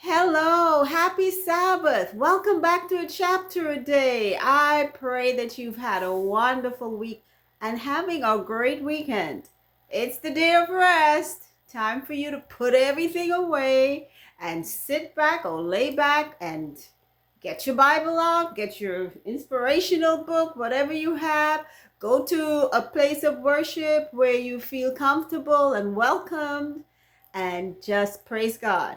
Hello, happy Sabbath. Welcome back to a chapter a day. I pray that you've had a wonderful week and having a great weekend. It's the day of rest. Time for you to put everything away and sit back or lay back and get your Bible out, get your inspirational book, whatever you have. Go to a place of worship where you feel comfortable and welcomed and just praise God.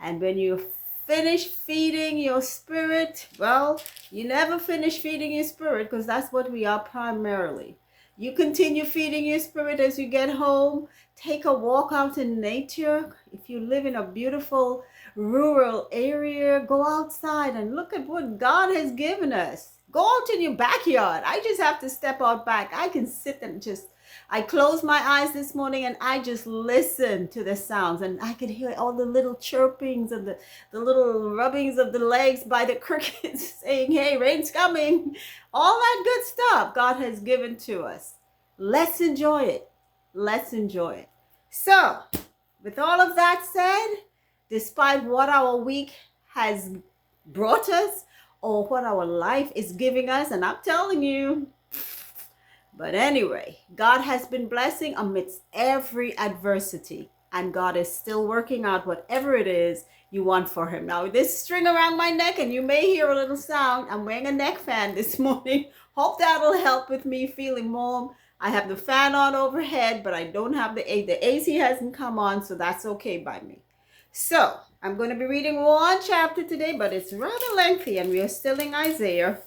And when you finish feeding your spirit, well, you never finish feeding your spirit because that's what we are primarily. You continue feeding your spirit as you get home. Take a walk out in nature. If you live in a beautiful rural area, go outside and look at what God has given us. Go out in your backyard. I just have to step out back. I can sit and just I closed my eyes this morning and I just listened to the sounds, and I could hear all the little chirpings and the little rubbings of the legs by the crickets saying, hey, rain's coming. All that good stuff God has given to us. Let's enjoy it. Let's enjoy it. So, with all of that said, despite what our week has brought us or what our life is giving us, and I'm telling you, but anyway, God has been blessing amidst every adversity, and God is still working out whatever it is you want for him. Now, this string around my neck, and you may hear a little sound. I'm wearing a neck fan this morning. Hope that'll help with me feeling warm. I have the fan on overhead, but I don't have the AC hasn't come on, so that's okay by me. So, I'm going to be reading one chapter today, but it's rather lengthy, and we are still in Isaiah.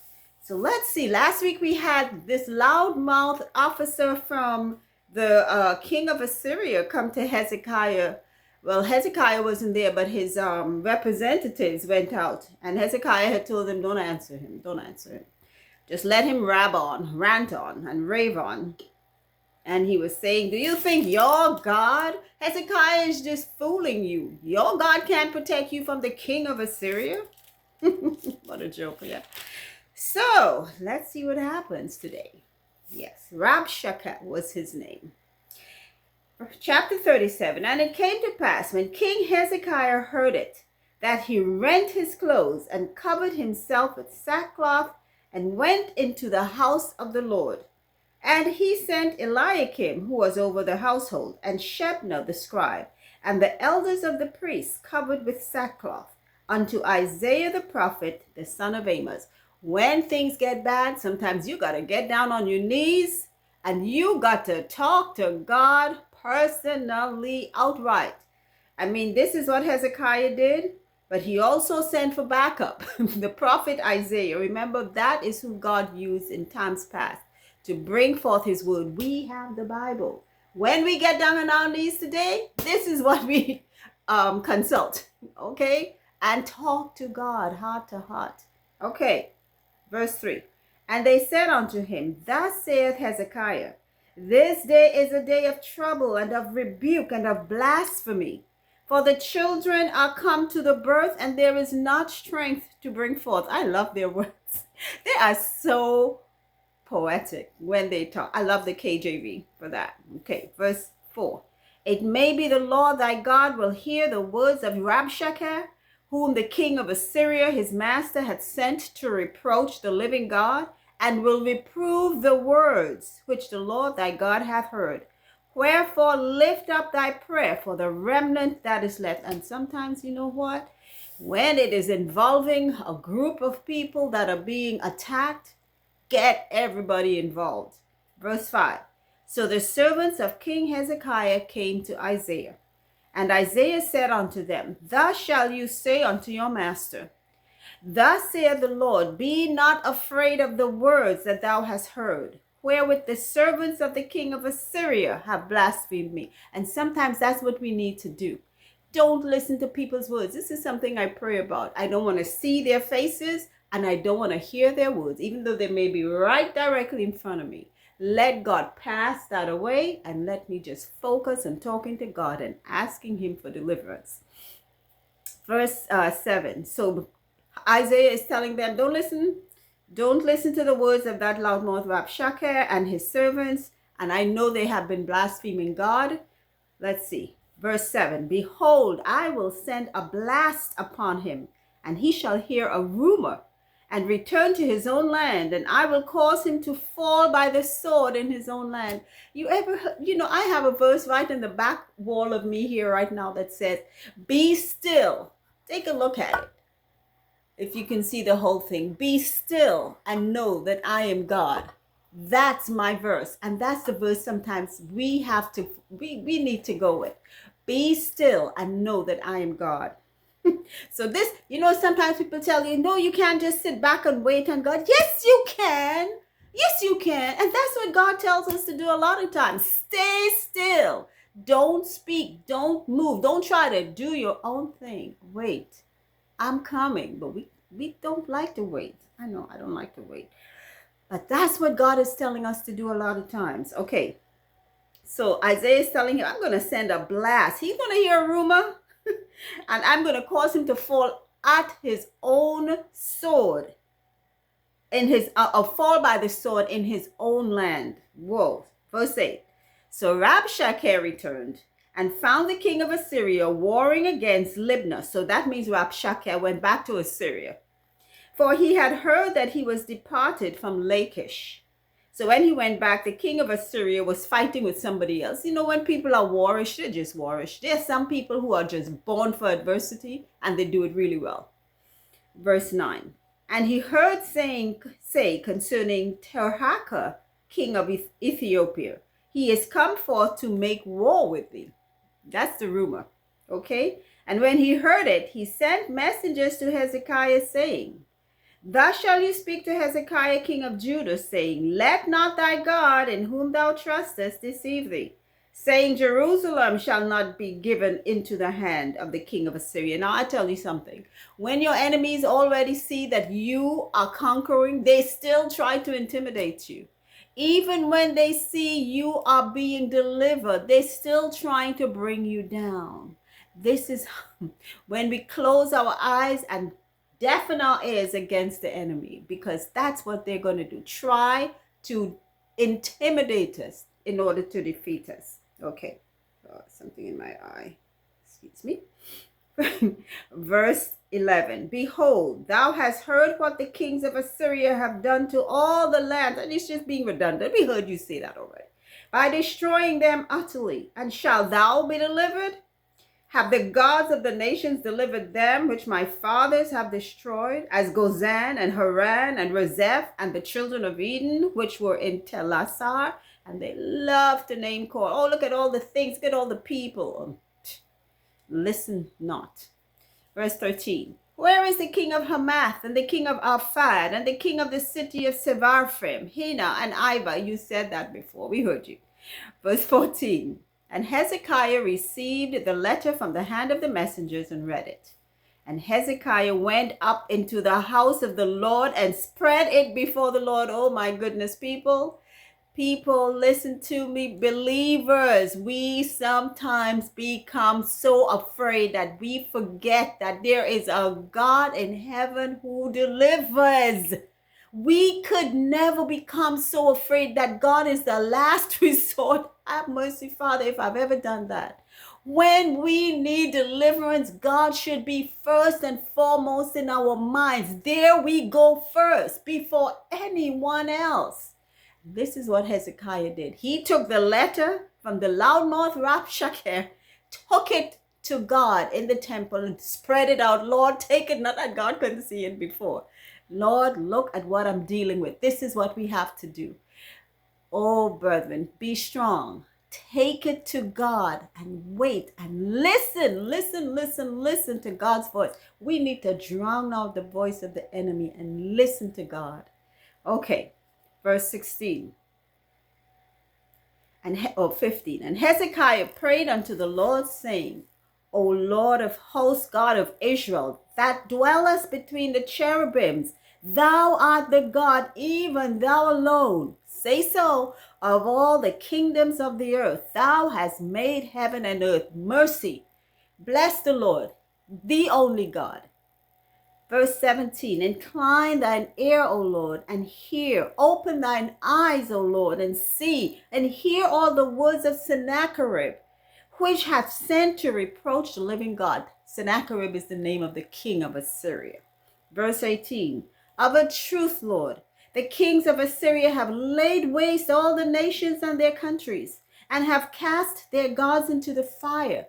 So let's see. Last week we had this loudmouth officer from the king of Assyria come to Hezekiah. Well, Hezekiah wasn't there, but his representatives went out. And Hezekiah had told them, don't answer him. Don't answer him. Just let him rant on, and rave on. And he was saying, do you think your God, Hezekiah, is just fooling you? Your God can't protect you from the king of Assyria? What a joke, yeah. So, let's see what happens today. Yes, Rabshakeh was his name. Chapter 37. And it came to pass, when King Hezekiah heard it, that he rent his clothes and covered himself with sackcloth and went into the house of the Lord. And he sent Eliakim, who was over the household, and Shebna the scribe, and the elders of the priests covered with sackcloth, unto Isaiah the prophet, the son of Amos. When things get bad, sometimes you got to get down on your knees and you got to talk to God personally, outright. I mean, this is what Hezekiah did, but he also sent for backup. The prophet Isaiah, remember, that is who God used in times past to bring forth his word. We have the Bible. When we get down on our knees today, this is what we consult, okay? And talk to God heart to heart. Okay. Verse 3. And they said unto him, thus saith Hezekiah, this day is a day of trouble and of rebuke and of blasphemy. For the children are come to the birth, and there is not strength to bring forth. I love their words. They are so poetic when they talk. I love the KJV for that. Okay, verse 4. It may be the Lord thy God will hear the words of Rabshakeh, whom the king of Assyria, his master, had sent to reproach the living God, and will reprove the words which the Lord thy God hath heard. Wherefore lift up thy prayer for the remnant that is left. And sometimes, you know what? When it is involving a group of people that are being attacked, get everybody involved. Verse 5. So the servants of King Hezekiah came to Isaiah. And Isaiah said unto them, thus shall you say unto your master, thus saith the Lord, be not afraid of the words that thou hast heard, wherewith the servants of the king of Assyria have blasphemed me. And sometimes that's what we need to do. Don't listen to people's words. This is something I pray about. I don't want to see their faces, and I don't want to hear their words, even though they may be right directly in front of me. Let God pass that away and let me just focus on talking to God and asking him for deliverance. Verse 7. So Isaiah is telling them, don't listen to the words of that loudmouth Rabshakeh and his servants. And I know they have been blaspheming God. Let's see. Verse 7, behold, I will send a blast upon him, and he shall hear a rumor, and return to his own land, and I will cause him to fall by the sword in his own land. I have a verse right in the back wall of me here right now that says, be still. Take a look at it. If you can see the whole thing, be still and know that I am God. That's my verse. And that's the verse sometimes we need to go with. Be still and know that I am God. So this, sometimes people tell you, no, you can't just sit back and wait on God. Yes, you can. Yes, you can. And that's what God tells us to do a lot of times. Stay still. Don't speak. Don't move. Don't try to do your own thing. Wait. I'm coming. But we don't like to wait. I know I don't like to wait. But that's what God is telling us to do a lot of times. Okay. So Isaiah is telling him, I'm going to send a blast. He's going to hear a rumor. And I'm going to cause him to fall at his own sword, fall by the sword in his own land. Whoa. Verse 8. So Rabshakeh returned and found the king of Assyria warring against Libnah. So that means Rabshakeh went back to Assyria. For he had heard that he was departed from Lachish. So when he went back, the king of Assyria was fighting with somebody else. When people are warish, they're just warish. There are some people who are just born for adversity and they do it really well. Verse 9. And he heard say concerning Tirhakah, king of Ethiopia, he is come forth to make war with thee. That's the rumor. Okay. And when he heard it, he sent messengers to Hezekiah saying, thus shall you speak to Hezekiah, king of Judah, saying, let not thy God, in whom thou trustest, deceive thee, saying, Jerusalem shall not be given into the hand of the king of Assyria. Now I tell you something. When your enemies already see that you are conquering, they still try to intimidate you. Even when they see you are being delivered, they're still trying to bring you down. This is when we close our eyes and deafen our ears against the enemy, because that's what they're going to do. Try to intimidate us in order to defeat us. Okay. Something in my eye. Excuse me. Verse 11. Behold, thou hast heard what the kings of Assyria have done to all the land. And it's just being redundant. We heard you say that already. By destroying them utterly. And shall thou be delivered? Have the gods of the nations delivered them which my fathers have destroyed, as Gozan and Haran and Rezeph and the children of Eden, which were in Telassar? And they love to name call. Oh, look at all the things, look at all the people. Listen not. Verse 13. Where is the king of Hamath and the king of Arphad and the king of the city of Sepharvaim, Hena and Iva? You said that before. We heard you. Verse 14. And Hezekiah received the letter from the hand of the messengers and read it. And Hezekiah went up into the house of the Lord and spread it before the Lord. Oh my goodness, people, listen to me. Believers, we sometimes become so afraid that we forget that there is a God in heaven who delivers. We could never become so afraid that God is the last resort. Have mercy, Father, if I've ever done that. When we need deliverance, God should be first and foremost in our minds. There we go first before anyone else. This is what Hezekiah did. He took the letter from the loudmouth Rabshakeh, took it to God in the temple and spread it out. Lord, take it, not that God couldn't see it before. Lord, look at what I'm dealing with. This is what we have to do. Oh, brethren, be strong. Take it to God and wait and listen to God's voice. We need to drown out the voice of the enemy and listen to God. Okay, verse 16 and 15. And Hezekiah prayed unto the Lord, saying, O Lord of hosts, God of Israel, that dwellest between the cherubims, thou art the God, even thou alone. Say so of all the kingdoms of the earth. Thou hast made heaven and earth. Mercy. Bless the Lord, the only God. Verse 17, incline thine ear, O Lord, and hear. Open thine eyes, O Lord, and see, and hear all the words of Sennacherib, which hath sent to reproach the living God. Sennacherib is the name of the king of Assyria. Verse 18, of a truth, Lord, the kings of Assyria have laid waste all the nations and their countries, and have cast their gods into the fire.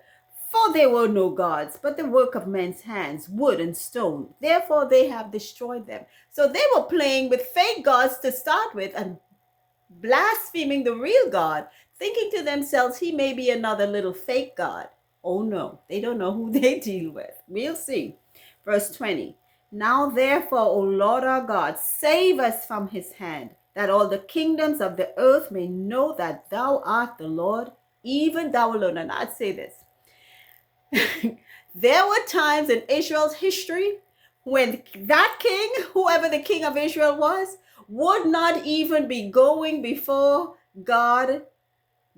For there were no gods, but the work of men's hands, wood and stone. Therefore they have destroyed them. So they were playing with fake gods to start with and blaspheming the real God, thinking to themselves, he may be another little fake God. Oh no, they don't know who they deal with. We'll see. Verse 20. Now therefore, O Lord our God, save us from his hand, that all the kingdoms of the earth may know that thou art the Lord, even thou alone. And I'd say this. There were times in Israel's history when that king, whoever the king of Israel was, would not even be going before God,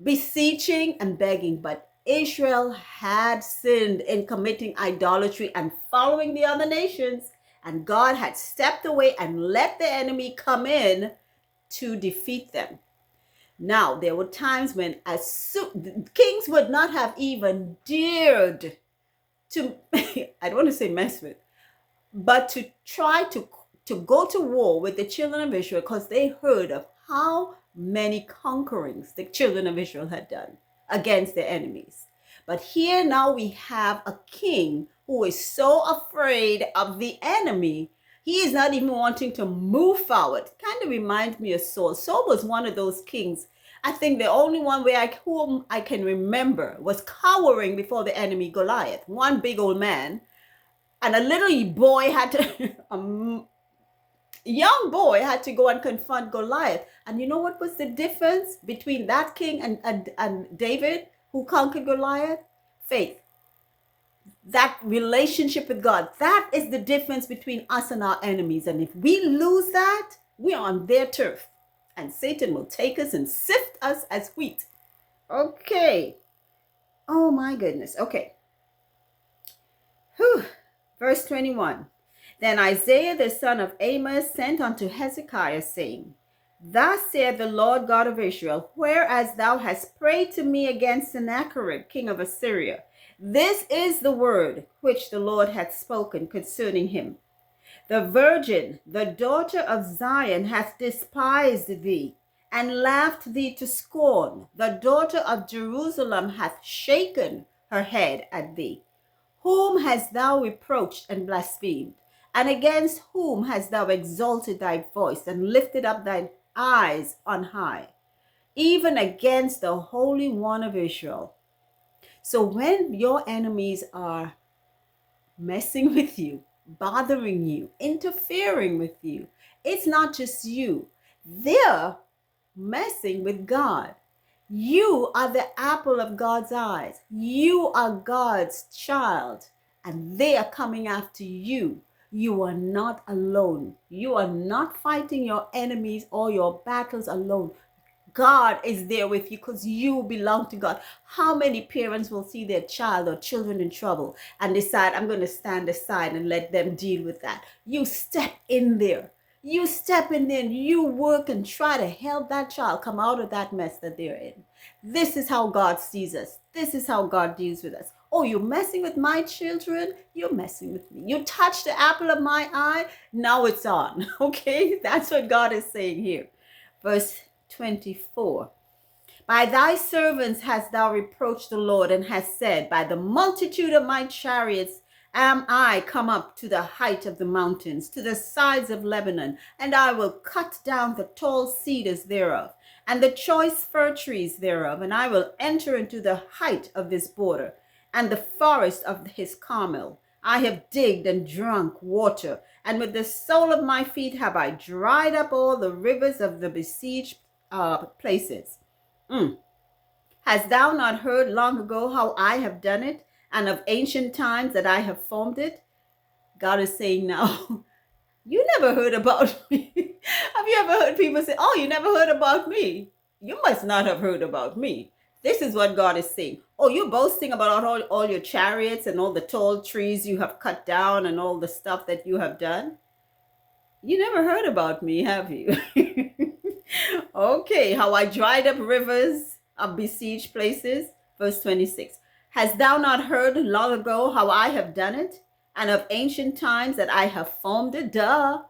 beseeching and begging. But Israel had sinned in committing idolatry and following the other nations. And God had stepped away and let the enemy come to defeat them. Now, there were times when kings would not have even dared to, I don't want to say mess with, but to try to go to war with the children of Israel, because they heard of how many conquerings the children of Israel had done against their enemies. But here now we have a king who is so afraid of the enemy, he is not even wanting to move forward. Kind of reminds me of Saul. Saul was one of those kings. I think the only one whom I can remember was cowering before the enemy Goliath, one big old man. And a little boy had to, a young boy had to go and confront Goliath. And you know what was the difference between that king and David, who conquered Goliath? Faith. That relationship with God. That is the difference between us and our enemies. And if we lose that, we're on their turf. And Satan will take us and sift us as wheat. Okay. Oh my goodness. Okay. Whew. Verse 21. Then Isaiah the son of Amos sent unto Hezekiah, saying, Thus saith the Lord God of Israel, whereas thou hast prayed to me against Sennacherib, king of Assyria, this is the word which the Lord hath spoken concerning him. The virgin, the daughter of Zion, hath despised thee, and laughed thee to scorn. The daughter of Jerusalem hath shaken her head at thee. Whom hast thou reproached and blasphemed? And against whom hast thou exalted thy voice and lifted up thine eyes on high? Even against the Holy One of Israel. So when your enemies are messing with you, bothering you, interfering with you, it's not just you. They're messing with God. You are the apple of God's eyes. You are God's child, and they are coming after you. You are not alone. You are not fighting your enemies or your battles alone. God is there with you because you belong to God. How many parents will see their child or children in trouble and decide, I'm going to stand aside and let them deal with that? You step in there. You step in there and you work and try to help that child come out of that mess that they're in. This is how God sees us. This is how God deals with us. Oh, you're messing with my children? You're messing with me. You touched the apple of my eye? Now it's on. Okay? That's what God is saying here. Verse 24. By thy servants hast thou reproached the Lord, and hast said, by the multitude of my chariots am I come up to the height of the mountains, to the sides of Lebanon, and I will cut down the tall cedars thereof, and the choice fir trees thereof, and I will enter into the height of this border, and the forest of his Carmel. I have digged and drunk water, and with the sole of my feet have I dried up all the rivers of the besieged places. Hast thou not heard long ago how I have done it, and of ancient times that I have formed it? God is saying now, you never heard about me. Have you ever heard people say, oh, you never heard about me? You must not have heard about me. This is what God is saying. Oh, you're boasting about all your chariots and all the tall trees you have cut down and all the stuff that you have done. You never heard about me, have you? Okay, how I dried up rivers of besieged places. Verse 26. Hast thou not heard long ago how I have done it, and of ancient times that I have formed it? Duh.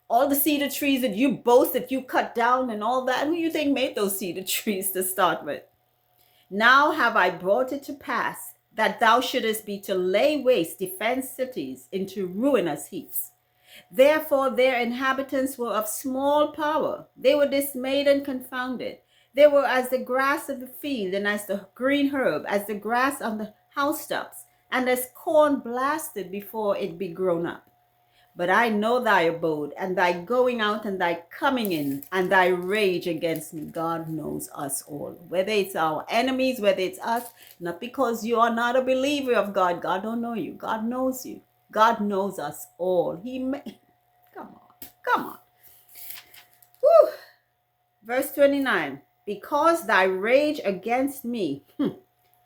All the cedar trees that you boast that you cut down and all that, who you think made those cedar trees to start with? Now have I brought it to pass that thou shouldest be to lay waste defenced cities into ruinous heaps. Therefore their inhabitants were of small power. They were dismayed and confounded. They were as the grass of the field, and as the green herb, as the grass on the housetops, and as corn blasted before it be grown up. But I know thy abode, and thy going out and thy coming in, and thy rage against me. God knows us all. Whether it's our enemies, whether it's us, not because you are not a believer of God. God don't know you. God knows you. God knows us all. Come on. Come on. Whew. Verse 29. Because thy rage against me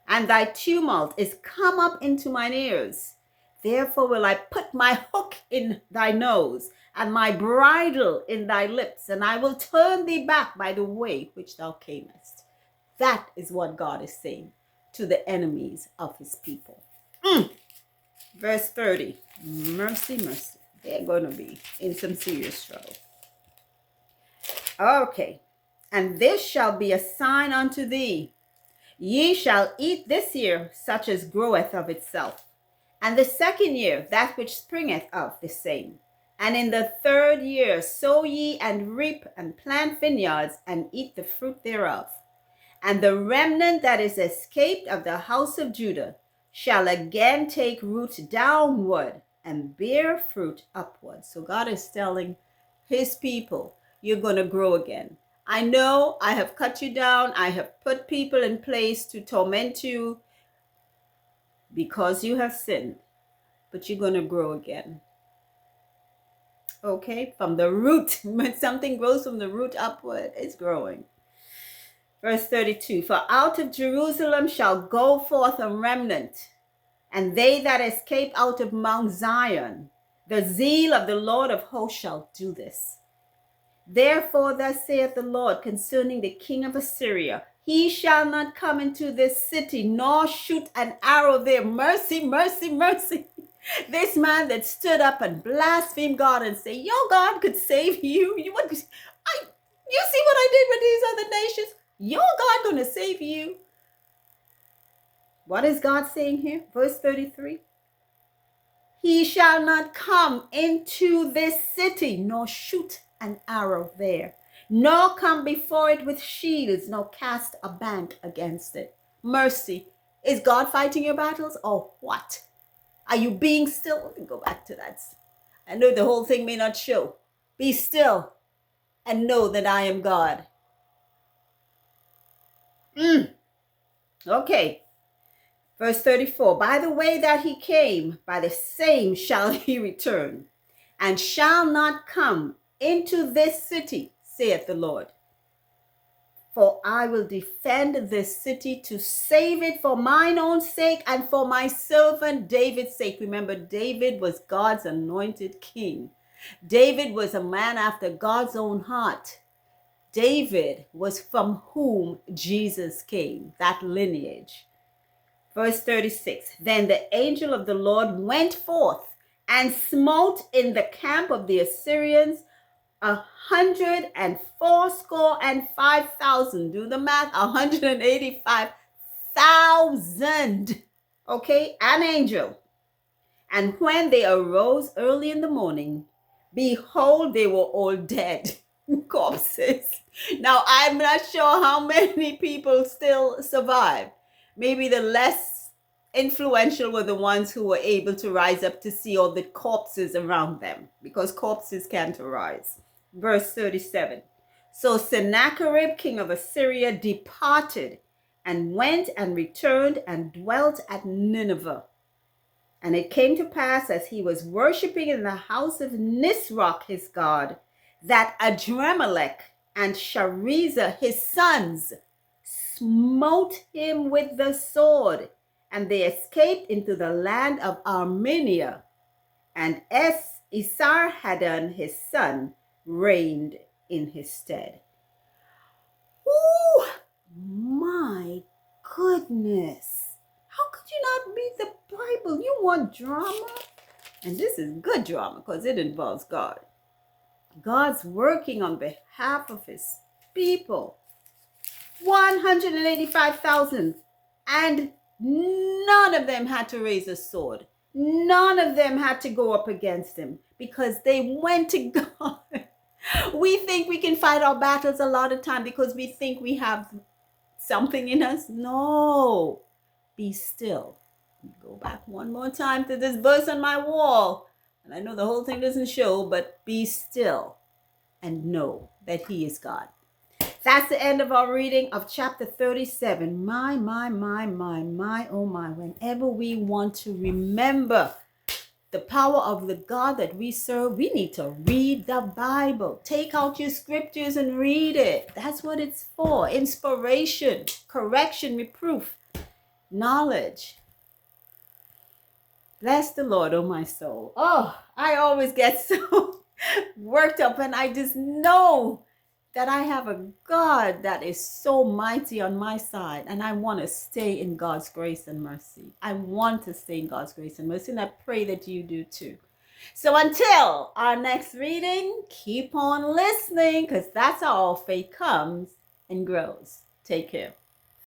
and thy tumult is come up into mine ears. Therefore will I put my hook in thy nose and my bridle in thy lips, and I will turn thee back by the way which thou camest. That is what God is saying to the enemies of his people. Verse 30. Mercy, mercy. They're going to be in some serious trouble. Okay. And this shall be a sign unto thee. Ye shall eat this year such as groweth of itself, and the second year that which springeth of the same. And in the third year sow ye and reap and plant vineyards and eat the fruit thereof. And the remnant that is escaped of the house of Judah shall again take root downward and bear fruit upward. So God is telling his people, you're going to grow again. I know I have cut you down. I have put people in place to torment you because you have sinned, but you're going to grow again. Okay, from the root, when something grows from the root upward, it's growing. Verse 32, for out of Jerusalem shall go forth a remnant, and they that escape out of Mount Zion. The zeal of the Lord of hosts shall do this. Therefore thus saith the Lord concerning the king of Assyria, he shall not come into this city, nor shoot an arrow there. Mercy, mercy, mercy. This man that stood up and blasphemed God and said, your God could save you. You see what I did with these other nations? Your God going to save you. What is God saying here? Verse 33. He shall not come into this city, nor shoot an arrow there, nor come before it with shields, nor cast a bank against it. Mercy. Is God fighting your battles or what? Are you being still? Let me go back to that. I know the whole thing may not show. Be still and know that I am God. Okay. Verse 34, by the way that he came, by the same shall he return, and shall not come into this city, saith the Lord. For I will defend this city to save it for mine own sake and for my servant David's sake. Remember, David was God's anointed king. David was a man after God's own heart. David was from whom Jesus came, that lineage. Verse 36, then the angel of the Lord went forth and smote in the camp of the Assyrians 185,000. Do the math, 185,000. Okay, an angel. And when they arose early in the morning, behold, they were all dead, corpses. Now, I'm not sure how many people still survive. Maybe the less influential were the ones who were able to rise up to see all the corpses around them, because corpses can't arise. Verse 37. So Sennacherib, king of Assyria, departed and went and returned and dwelt at Nineveh. And it came to pass, as he was worshipping in the house of Nisroch his god, that Adremelech and Sharezer his sons smote him with the sword, and they escaped into the land of Armenia. And Esarhaddon his son reigned in his stead. Oh my goodness. How could you not read the Bible? You want drama? And this is good drama because it involves God. God's working on behalf of his people. 185,000. And none of them had to raise a sword. None of them had to go up against him because they went to God. We think we can fight our battles a lot of time because we think we have something in us. No. Be still. Go back one more time to this verse on my wall. And I know the whole thing doesn't show, but be still and know that he is God. That's the end of our reading of chapter 37. My, oh my. Whenever we want to remember the power of the God that we serve, we need to read the Bible. Take out your scriptures and read it. That's what it's for. Inspiration, correction, reproof, knowledge. Bless the Lord, oh my soul. Oh, I always get so worked up, and I just know that I have a God that is so mighty on my side, and I want to stay in God's grace and mercy. I want to stay in God's grace and mercy, and I pray that you do too. So until our next reading, keep on listening, because that's how all faith comes and grows. Take care.